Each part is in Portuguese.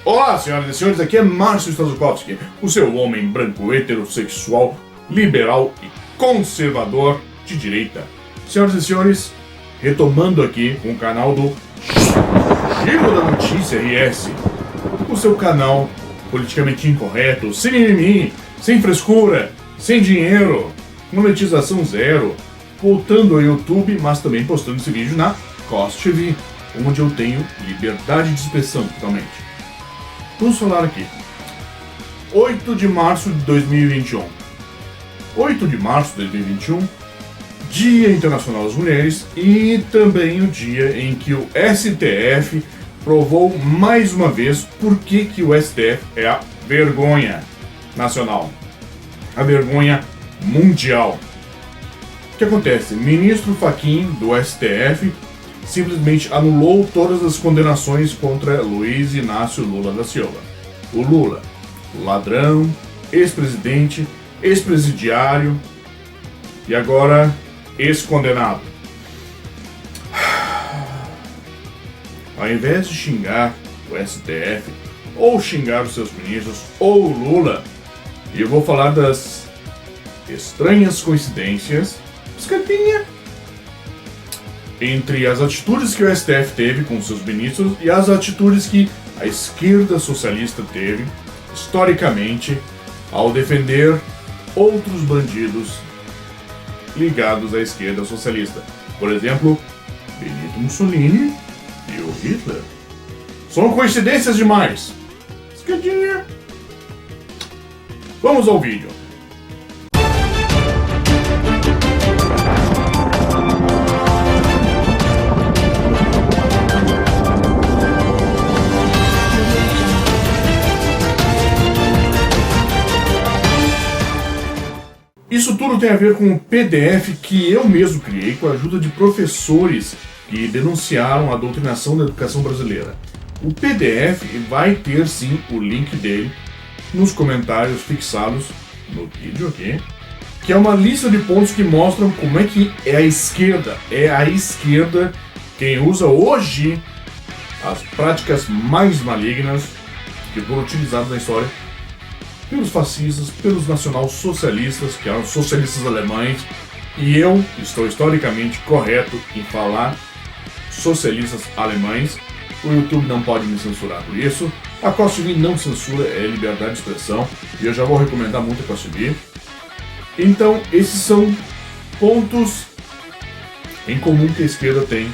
Olá, senhoras e senhores, aqui é Márcio Staszukowski, o seu homem branco, heterossexual, liberal e conservador de direita. Senhoras e senhores, retomando aqui com o canal do Giro da Notícia RS, o seu canal politicamente incorreto, sem mimimi, sem frescura, sem dinheiro, monetização zero, voltando ao YouTube, mas também postando esse vídeo na Cost TV, onde eu tenho liberdade de expressão totalmente. Vamos falar aqui. 8 de março de 2021. 8 de março de 2021, Dia Internacional das Mulheres e também o dia em que o STF provou mais uma vez por que o STF é a vergonha nacional, a vergonha mundial. O que acontece? Ministro Fachin do STF simplesmente anulou todas as condenações contra Luiz Inácio Lula da Silva. O Lula, ladrão, ex-presidente, ex-presidiário e agora ex-condenado. Ao invés de xingar o STF, ou xingar os seus ministros, ou o Lula, eu vou falar das estranhas coincidências, piscadinha, entre as atitudes que o STF teve com seus ministros e as atitudes que a esquerda socialista teve, historicamente, ao defender outros bandidos ligados à esquerda socialista. Por exemplo, Benito Mussolini e o Hitler. São coincidências demais. Esquerdinha. Vamos ao vídeo. Isso tudo tem a ver com um PDF que eu mesmo criei com a ajuda de professores que denunciaram a doutrinação da educação brasileira. O PDF vai ter sim o link dele nos comentários fixados no vídeo aqui, que é uma lista de pontos que mostram como é que é a esquerda quem usa hoje as práticas mais malignas que foram utilizadas na história pelos fascistas, pelos nacional-socialistas, que eram socialistas alemães, e eu estou historicamente correto em falar socialistas alemães. O YouTube não pode me censurar por isso. A Cost TV não censura, é liberdade de expressão, e eu já vou recomendar muito a Cost TV. Então, esses são pontos em comum que a esquerda tem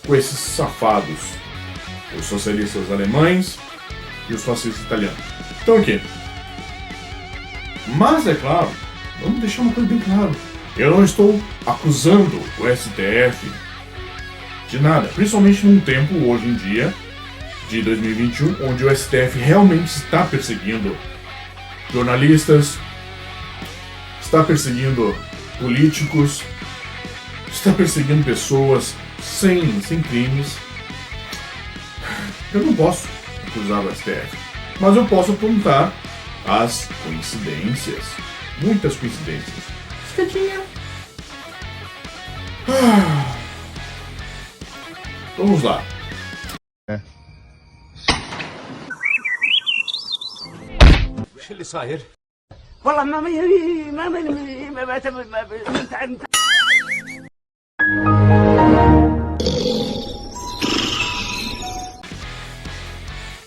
com esses safados, os socialistas alemães e os fascistas italianos. Então, aqui. Mas, é claro, vamos deixar uma coisa bem clara. Eu não estou acusando o STF de nada, principalmente num tempo, hoje em dia, de 2021, onde o STF realmente está perseguindo jornalistas, está perseguindo políticos, está perseguindo pessoas sem crimes. Eu não posso acusar o STF, mas eu posso apontar as coincidências, muitas coincidências. Esquerdinha. Vamos lá. شو اللي صاير؟ والله ما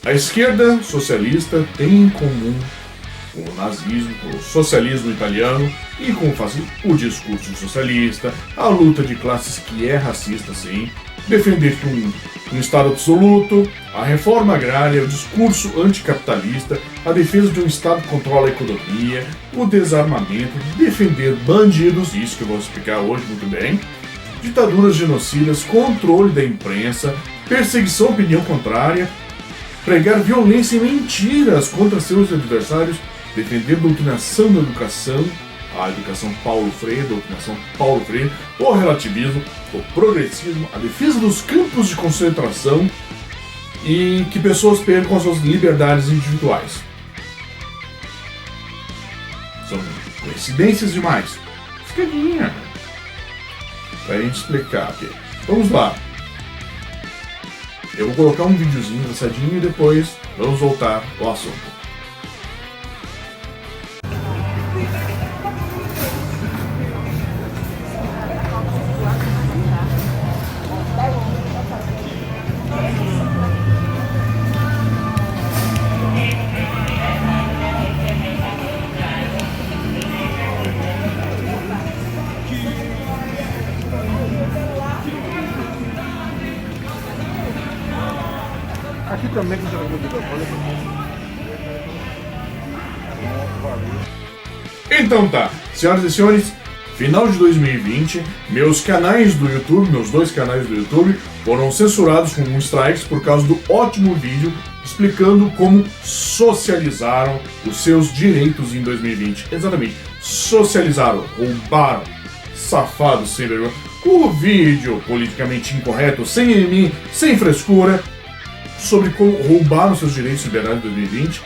A esquerda socialista tem em comum com o nazismo, com o socialismo italiano e com o fascismo o discurso socialista, a luta de classes que é racista sim, defender um Estado absoluto, a reforma agrária, o discurso anticapitalista, a defesa de um Estado que controla a economia, o desarmamento, defender bandidos, isso que eu vou explicar hoje muito bem, ditaduras genocidas, controle da imprensa, perseguição à opinião contrária, pregar violência e mentiras contra seus adversários, defender doutrinação da educação, a educação Paulo Freire, doutrinação Paulo Freire, o relativismo, o progressismo, a defesa dos campos de concentração e que pessoas percam as suas liberdades individuais. São coincidências demais. Esquerdinha. Pra gente explicar aqui. Vamos lá. Eu vou colocar um videozinho engraçadinho e depois vamos voltar ao assunto. Aqui também que Então tá, senhoras e senhores, final de 2020, meus canais do YouTube, meus 2 canais do YouTube, foram censurados com strikes por causa do ótimo vídeo explicando como socializaram os seus direitos em 2020. Exatamente, socializaram, roubaram, safados sem vergonha, o vídeo politicamente incorreto, sem mimimi, sem frescura, sobre como roubaram seus direitos e liberdades em 2020,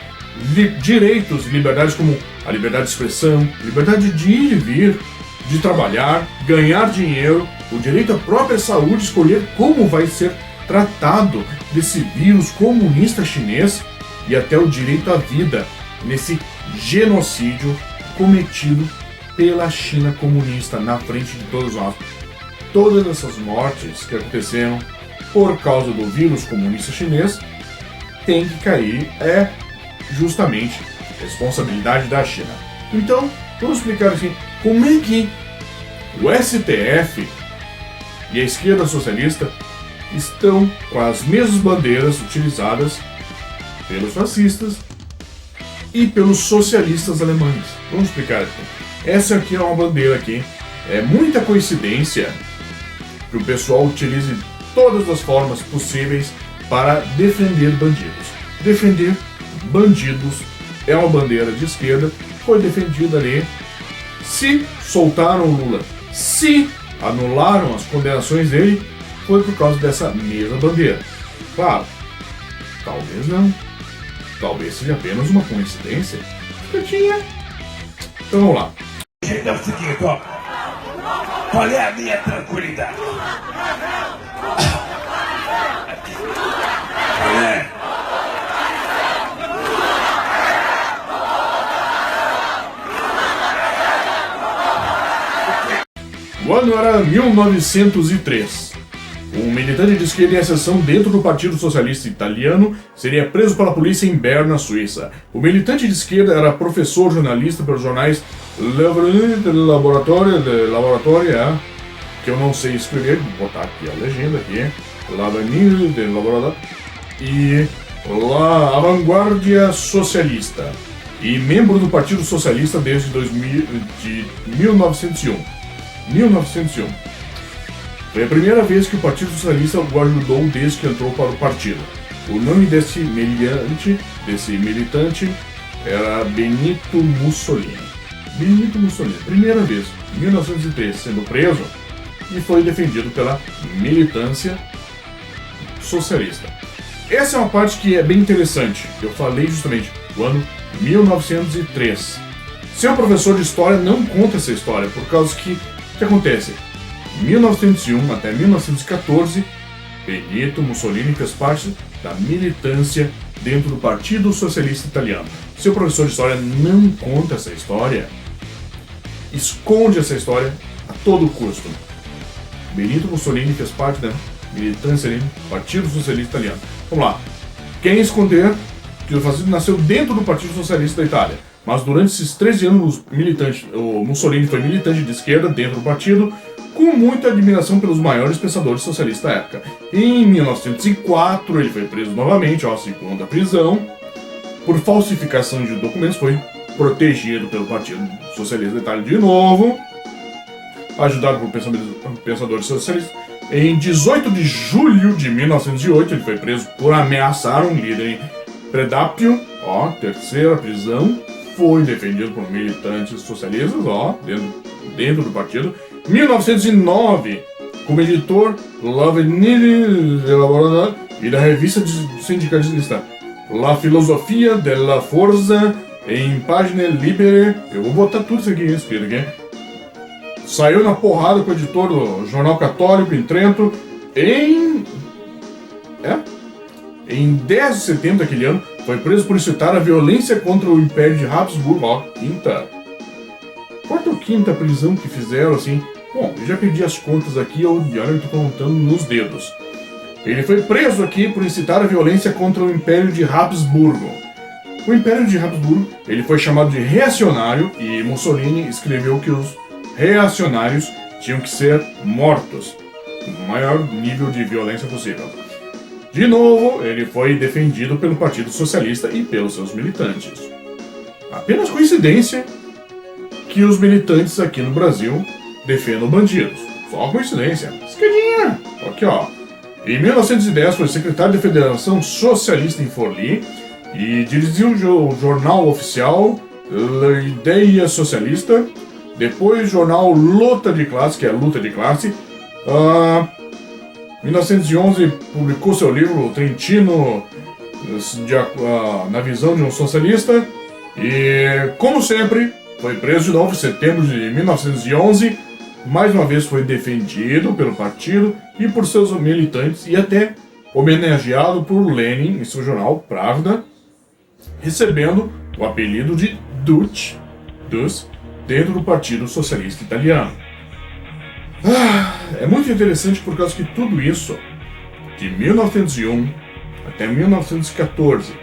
direitos e liberdades como a liberdade de expressão, liberdade de ir e vir, de trabalhar, ganhar dinheiro, o direito à própria saúde, escolher como vai ser tratado desse vírus comunista chinês e até o direito à vida nesse genocídio cometido pela China comunista na frente de todos nós. Todas essas mortes que aconteceram por causa do vírus comunista chinês tem que cair justamente responsabilidade da China. Então, vamos explicar assim, como é que o STF e a esquerda socialista estão com as mesmas bandeiras utilizadas pelos fascistas e pelos socialistas alemães. Vamos explicar aqui. Essa aqui é uma bandeira aqui. É muita coincidência que o pessoal utilize todas as formas possíveis para defender bandidos. Defender bandidos é uma bandeira de esquerda, foi defendida ali. Se soltaram o Lula, se anularam as condenações dele, foi por causa dessa mesma bandeira. Claro, talvez não. Talvez seja apenas uma coincidência. Então vamos lá. O jeito é o seguinte, ó. Qual é a minha tranquilidade? O ano era 1903. Um militante de esquerda em ascensão dentro do Partido Socialista Italiano seria preso pela polícia em Berna, Suíça. O militante de esquerda era professor jornalista pelos jornais L'Avenir de Laboratório, que eu não sei escrever, vou botar aqui a legenda aqui, L'Avenir de Laboratório, e La Vanguardia Socialista, e membro do Partido Socialista desde 1901. Foi a primeira vez que o Partido Socialista o ajudou desde que entrou para o partido. O nome desse militante era Benito Mussolini. Benito Mussolini, primeira vez, em 1903, sendo preso e foi defendido pela militância socialista. Essa é uma parte que é bem interessante. Eu falei justamente do ano 1903. Seu professor de história não conta essa história, por causa que o que acontece? Em 1901 até 1914, Benito Mussolini fez parte da militância dentro do Partido Socialista Italiano. Seu professor de história não conta essa história, esconde essa história a todo custo. Benito Mussolini fez parte da militância do Partido Socialista Italiano. Vamos lá. Quem esconder que o fascismo nasceu dentro do Partido Socialista da Itália, mas durante esses 13 anos o Mussolini foi militante de esquerda dentro do partido, com muita admiração pelos maiores pensadores socialistas da época. Em 1904 ele foi preso novamente, a segunda prisão, por falsificação de documentos, foi protegido pelo Partido Socialista da Itália de novo, ajudado por pensadores socialistas. Em 18 de julho de 1908 ele foi preso por ameaçar um líder em Predápio, terceira prisão, foi defendido por militantes socialistas, dentro do partido. 1909, como editor L'Avenir de Laboratório e da revista sindicalista La Filosofia della Forza em Página Libere. Eu vou botar tudo isso aqui escrito aqui. Saiu na porrada com o editor do Jornal Católico em Trento em Em 10 de setembro daquele ano, foi preso por incitar a violência contra o Império de Habsburgo. Ó, quarta ou quinta prisão que fizeram, assim. Bom, eu já perdi as contas aqui, eu tô contando nos dedos. Ele foi preso aqui por incitar a violência contra o Império de Habsburgo. O Império de Habsburgo, ele foi chamado de reacionário e Mussolini escreveu que os reacionários tinham que ser mortos. O maior nível de violência possível. De novo, ele foi defendido pelo Partido Socialista e pelos seus militantes. Apenas coincidência que os militantes aqui no Brasil defendam bandidos. Só coincidência. Esquerdinha. Aqui, ó. Em 1910 foi secretário da Federação Socialista em Forli e dirigiu o jornal oficial La Ideia Socialista, depois o jornal Luta de Classe, que é a Luta de Classe. Em 1911 publicou seu livro Trentino na visão de um socialista e, como sempre, foi preso de novo em setembro de 1911. Mais uma vez foi defendido pelo partido e por seus militantes e até homenageado por Lenin em seu jornal Pravda, recebendo o apelido de Duce dentro do Partido Socialista Italiano. É muito interessante por causa que tudo isso, de 1901 até 1914,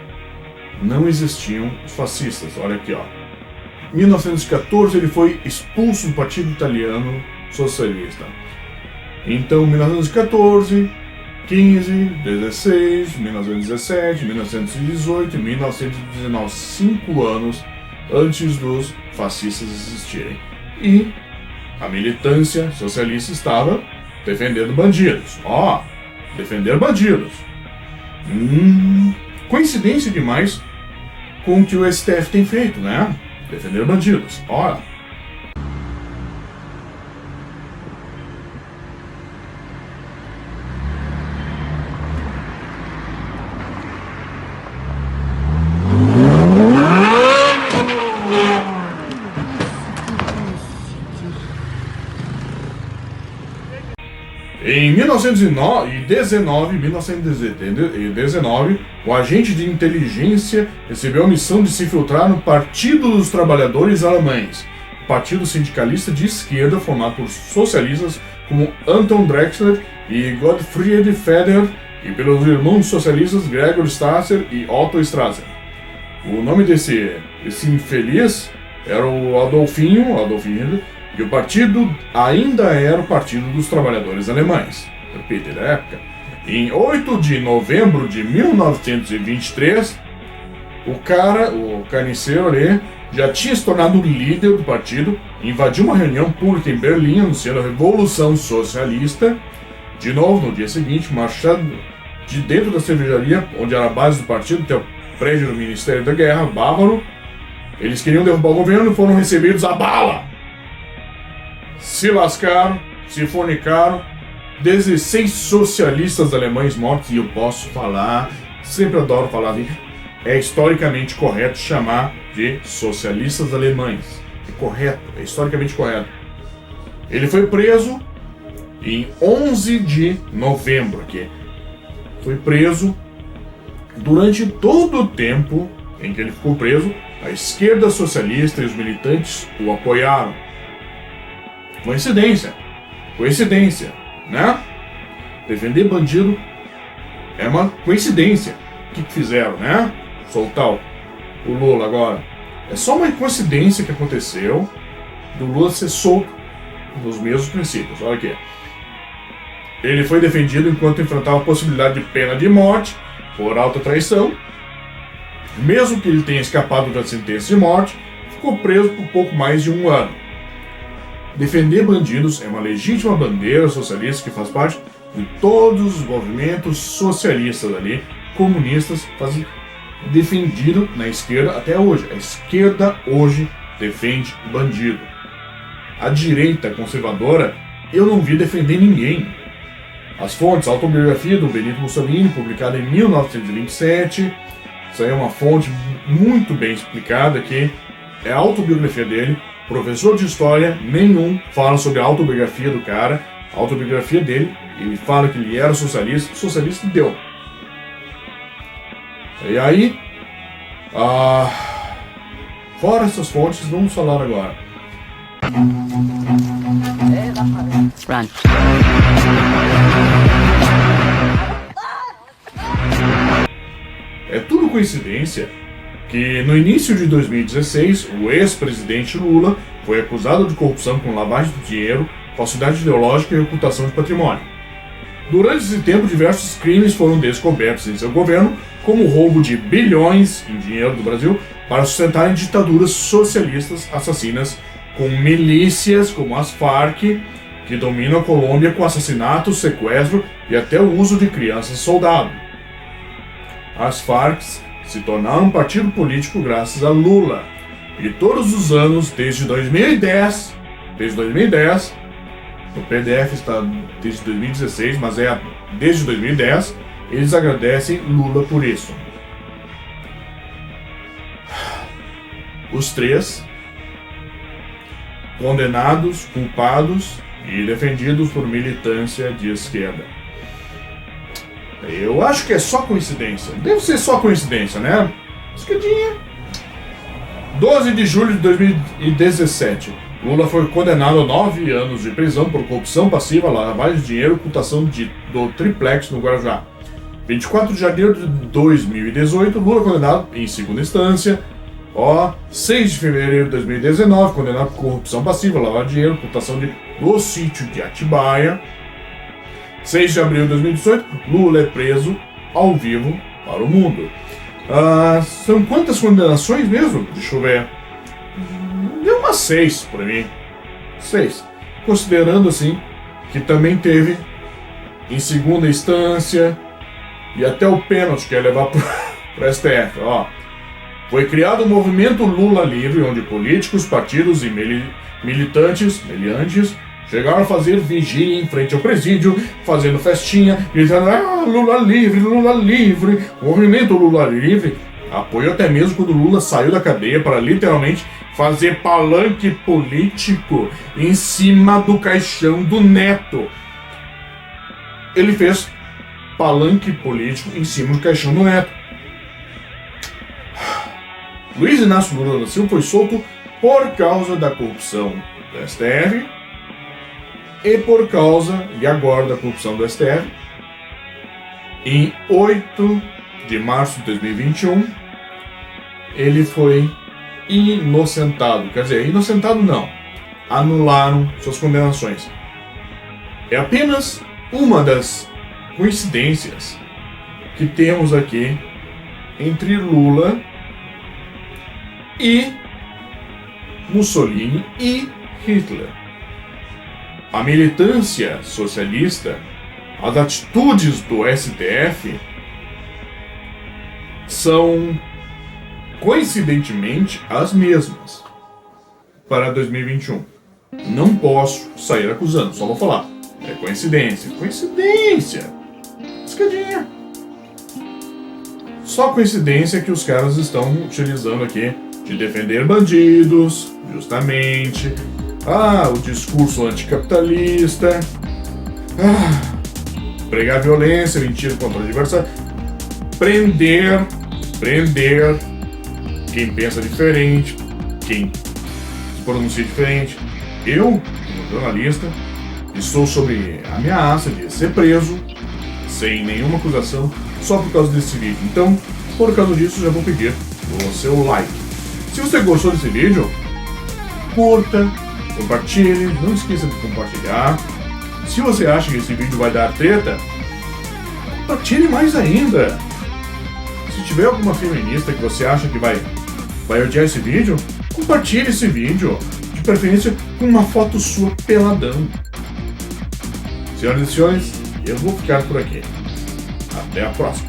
não existiam os fascistas. Olha aqui, ó. Em 1914 ele foi expulso do Partido Italiano Socialista. Então, 1914, 15, 16, 1917, 1918 e 1919, 5 anos antes dos fascistas existirem. E a militância socialista estava defendendo bandidos. Ó, defender bandidos. Coincidência demais com o que o STF tem feito, né? Defender bandidos. Ora. Em 1919, o agente de inteligência recebeu a missão de se infiltrar no Partido dos Trabalhadores Alemães, partido sindicalista de esquerda formado por socialistas como Anton Drexler e Gottfried Feder e pelos irmãos socialistas Gregor Strasser e Otto Strasser. O nome desse infeliz era o Adolfinho Hitler, e o partido ainda era o Partido dos Trabalhadores Alemães, repito, da época. Em 8 de novembro de 1923, o carniceiro ali, já tinha se tornado líder do partido, invadiu uma reunião pública em Berlim, anunciando a Revolução Socialista. De novo, no dia seguinte, marchando de dentro da cervejaria, onde era a base do partido, até o prédio do Ministério da Guerra, bávaro. Eles queriam derrubar o governo e foram recebidos a bala. Se lascaram, se fornicaram, 16 socialistas alemães mortos, e eu posso falar, sempre adoro falar assim, é historicamente correto chamar de socialistas alemães. É correto, é historicamente correto. Ele foi preso em 11 de novembro, aqui. Foi preso durante todo o tempo em que ele ficou preso, a esquerda socialista e os militantes o apoiaram. Coincidência, né? Defender bandido é uma coincidência. O que fizeram, né? Soltar o Lula agora. É só uma coincidência que aconteceu do Lula ser solto dos mesmos princípios. Olha aqui. Ele foi defendido enquanto enfrentava a possibilidade de pena de morte por alta traição. Mesmo que ele tenha escapado da sentença de morte, ficou preso por pouco mais de 1 ano. Defender bandidos é uma legítima bandeira socialista que faz parte de todos os movimentos socialistas ali, comunistas, defendido na esquerda até hoje. A esquerda hoje defende bandido. A direita conservadora, eu não vi defender ninguém. As fontes, a autobiografia do Benito Mussolini, publicada em 1927, isso aí é uma fonte muito bem explicada aqui, é a autobiografia dele. Professor de história nenhum fala sobre a autobiografia do cara. A autobiografia dele, ele fala que ele era socialista deu. E aí, fora essas fontes, vamos falar agora. Run. É tudo coincidência que no início de 2016, o ex-presidente Lula foi acusado de corrupção com lavagem de dinheiro, falsidade ideológica e ocultação de patrimônio. Durante esse tempo, diversos crimes foram descobertos em seu governo, como o roubo de bilhões em dinheiro do Brasil para sustentarem ditaduras socialistas assassinas com milícias como as Farc, que dominam a Colômbia com assassinato, sequestro e até o uso de crianças-soldado. As Farc se tornaram um partido político graças a Lula. E todos os anos, desde 2010, o PDF está desde 2016, mas é desde 2010, eles agradecem Lula por isso. Os três condenados, culpados e defendidos por militância de esquerda. Eu acho que é só coincidência. Deve ser só coincidência, né? Esquerdinha. 12 de julho de 2017. Lula foi condenado a 9 anos de prisão por corrupção passiva, lavagem de dinheiro e ocultação do triplex no Guarujá. 24 de janeiro de 2018, Lula condenado em segunda instância. 6 de fevereiro de 2019, condenado por corrupção passiva, lavagem de dinheiro, ocultação do sítio de Atibaia. 6 de abril de 2018, Lula é preso ao vivo para o mundo. São quantas condenações mesmo? Deixa eu ver. Deu umas 6 para mim. 6. Considerando assim que também teve em segunda instância e até o pênalti que ia levar para o STF. Foi criado o movimento Lula Livre, onde políticos, partidos e militantes chegaram a fazer vigília em frente ao presídio, fazendo festinha, gritando Lula Livre, Lula Livre. O movimento Lula Livre apoiou até mesmo quando Lula saiu da cadeia para literalmente fazer palanque político em cima do caixão do Neto. Ele fez palanque político em cima do caixão do Neto. Luiz Inácio Lula da Silva foi solto por causa da corrupção do STF e agora da corrupção do STF. Em 8 de março de 2021, ele foi inocentado. Quer dizer, inocentado não. Anularam suas condenações. É apenas uma das coincidências que temos aqui entre Lula e Mussolini e Hitler. A militância socialista, as atitudes do STF são coincidentemente as mesmas para 2021. Não posso sair acusando, só vou falar. É coincidência. Coincidência! Escadinha. Só coincidência que os caras estão utilizando aqui de defender bandidos, justamente. O discurso anticapitalista. Pregar violência, mentira contra o adversário. Prender quem pensa diferente, quem se pronuncia diferente. Eu, como jornalista, estou sob ameaça de ser preso sem nenhuma acusação só por causa desse vídeo. Então, por causa disso, já vou pedir o seu like. Se você gostou desse vídeo, curta, compartilhe, não esqueça de compartilhar. Se você acha que esse vídeo vai dar treta, compartilhe mais ainda. Se tiver alguma feminista que você acha que vai odiar esse vídeo, compartilhe esse vídeo, de preferência com uma foto sua peladão. Senhoras e senhores, eu vou ficar por aqui. Até a próxima.